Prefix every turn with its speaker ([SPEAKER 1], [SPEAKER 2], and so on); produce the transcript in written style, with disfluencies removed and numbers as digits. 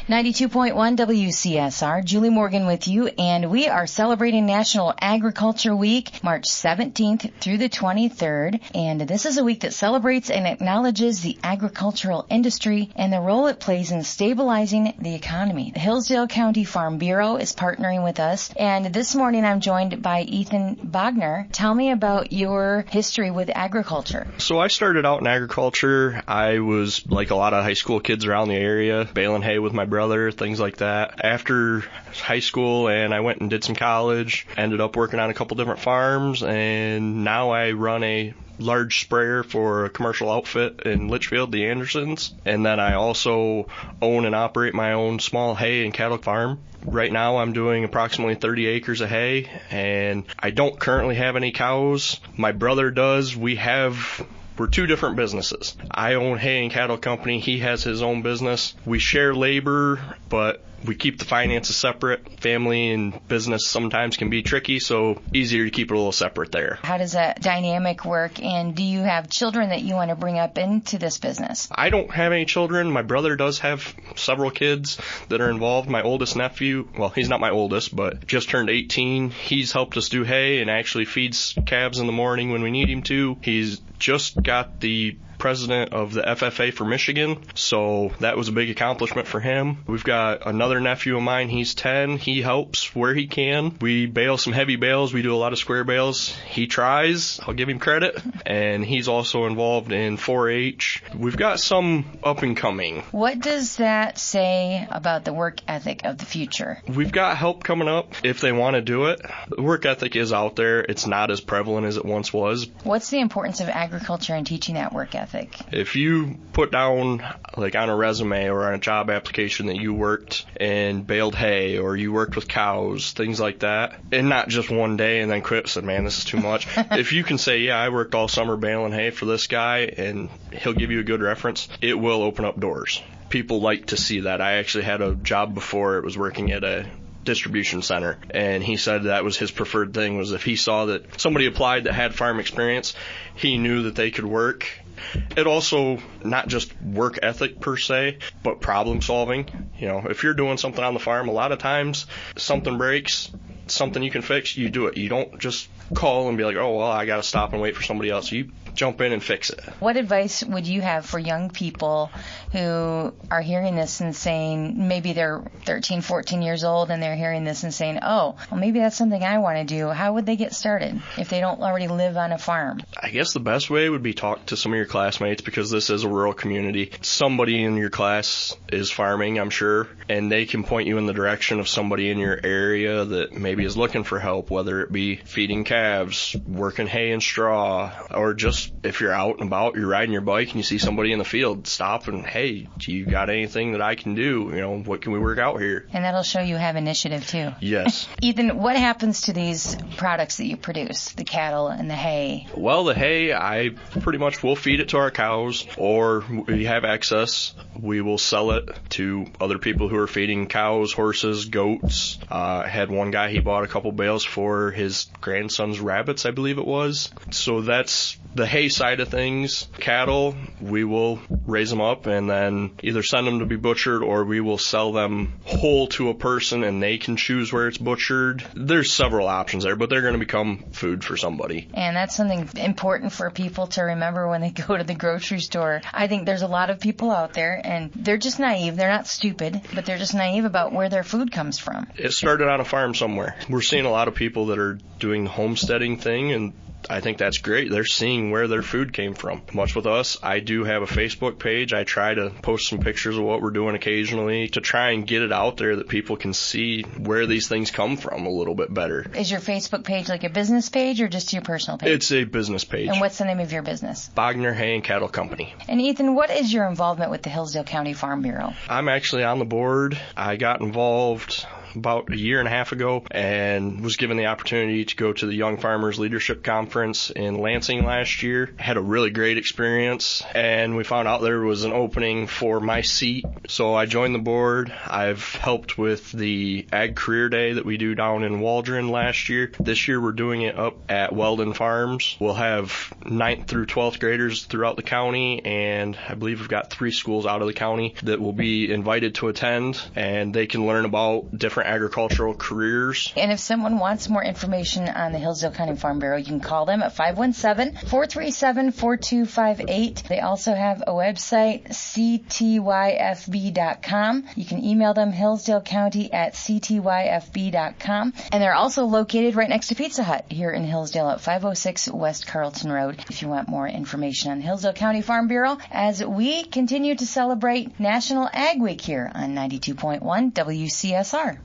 [SPEAKER 1] 92.1 WCSR, Juli Morgan with you, and we are celebrating National Agriculture Week, March 17th through the 23rd, and this is a week that celebrates and acknowledges the agricultural industry and the role it plays in stabilizing the economy. The Hillsdale County Farm Bureau is partnering with us, and this morning I'm joined by Bognar. Tell me about your history with agriculture.
[SPEAKER 2] So I started out in agriculture. I was like a lot of high school kids around the area, baling hay with my brother, things like that. After high school, and I went and did some college, ended up working on a couple different farms, and now I run a large sprayer for a commercial outfit in Litchfield, the Andersons, and then I also own and operate my own small hay and cattle farm. Right now I'm doing approximately 30 acres of hay, and I don't currently have any cows. My brother does. We're two different businesses. I own hay and cattle company. He has his own business. We share labor, but we keep the finances separate. Family and business sometimes can be tricky, so easier to keep it a little separate there.
[SPEAKER 1] How does that dynamic work, and do you have children that you want to bring up into this business?
[SPEAKER 2] I don't have any children. My brother does have several kids that are involved. My oldest nephew, well, he's not my oldest, but just turned 18. He's helped us do hay and actually feeds calves in the morning when we need him to. He's just got the president of the FFA for Michigan, so that was a big accomplishment for him. We've got another nephew of mine, he's 10. He helps where he can. We bale some heavy bales. We do a lot of square bales. He tries. I'll give him credit. And he's also involved in 4-H. We've got some up and coming.
[SPEAKER 1] What does that say about the work ethic of the future?
[SPEAKER 2] We've got help coming up if they want to do it. The work ethic is out there. It's not as prevalent as it once was.
[SPEAKER 1] What's the importance of agriculture and teaching that work ethic?
[SPEAKER 2] If you put down, like on a resume or on a job application, that you worked and baled hay or you worked with cows, things like that, and not just one day and then quit and said, man, this is too much. If you can say, yeah, I worked all summer baling hay for this guy, and he'll give you a good reference, it will open up doors. People like to see that. I actually had a job before. It was working at a distribution center, and he said that was his preferred thing, was if he saw that somebody applied that had farm experience, he knew that they could work. It also, not just work ethic per se, but problem solving. You know, if you're doing something on the farm, a lot of times something breaks, something you can fix, you do it. You don't just call and be like, oh, well, I got to stop and wait for somebody else. You jump in and fix it.
[SPEAKER 1] What advice would you have for young people who are hearing this and saying, maybe they're 13, 14 years old and they're hearing this and saying, oh, well, maybe that's something I want to do. How would they get started if they don't already live on a farm?
[SPEAKER 2] I guess the best way would be talk to some of your classmates, because this is a rural community. Somebody in your class is farming, I'm sure, and they can point you in the direction of somebody in your area that maybe is looking for help, whether it be feeding calves, working hay and straw, or just if you're out and about, you're riding your bike and you see somebody in the field, stop and, hey, do you got anything that I can do? You know, what can we work out here?
[SPEAKER 1] And that'll show you have initiative too.
[SPEAKER 2] Yes.
[SPEAKER 1] Ethan, what happens to these products that you produce, the cattle and the hay?
[SPEAKER 2] Well, the hay, I pretty much will feed it to our cows, or we have excess, we will sell it to other people who are feeding cows, horses, goats. I had one guy, he bought a couple bales for his grandson's rabbits, I believe it was. So that's the hay side of things. Cattle, we will raise them up and then either send them to be butchered, or we will sell them whole to a person and they can choose where it's butchered. There's several options there, but they're going to become food for somebody.
[SPEAKER 1] And that's something important for people to remember when they go to the grocery store. I think there's a lot of people out there, and they're just naive. They're not stupid, but they're just naive about where their food comes from.
[SPEAKER 2] It started on a farm somewhere. We're seeing a lot of people that are doing the homesteading thing, and I think that's great. They're seeing where their food came from. Much with us, I do have a Facebook page. I try to post some pictures of what we're doing occasionally to try and get it out there that people can see where these things come from a little bit better.
[SPEAKER 1] Is your Facebook page like a business page or just your personal page?
[SPEAKER 2] It's a business page.
[SPEAKER 1] And what's the name of your business?
[SPEAKER 2] Bognar Hay and Cattle Company.
[SPEAKER 1] And Ethan, what is your involvement with the Hillsdale County Farm Bureau?
[SPEAKER 2] I'm actually on the board. I got involved about a year and a half ago and was given the opportunity to go to the Young Farmers Leadership Conference in Lansing last year. Had a really great experience, and we found out there was an opening for my seat, so I joined the board. I've helped with the Ag Career Day that we do down in Waldron last year. This year we're doing it up at Weldon Farms. We'll have 9th through 12th graders throughout the county, and I believe we've got 3 schools out of the county that will be invited to attend, and they can learn about different agricultural careers.
[SPEAKER 1] And if someone wants more information on the Hillsdale County Farm Bureau, you can call them at 517-437-4258. They also have a website, ctyfb.com. You can email them, hillsdalecounty@ctyfb.com. And they're also located right next to Pizza Hut here in Hillsdale at 506 West Carlton Road if you want more information on Hillsdale County Farm Bureau as we continue to celebrate National Ag Week here on 92.1 WCSR.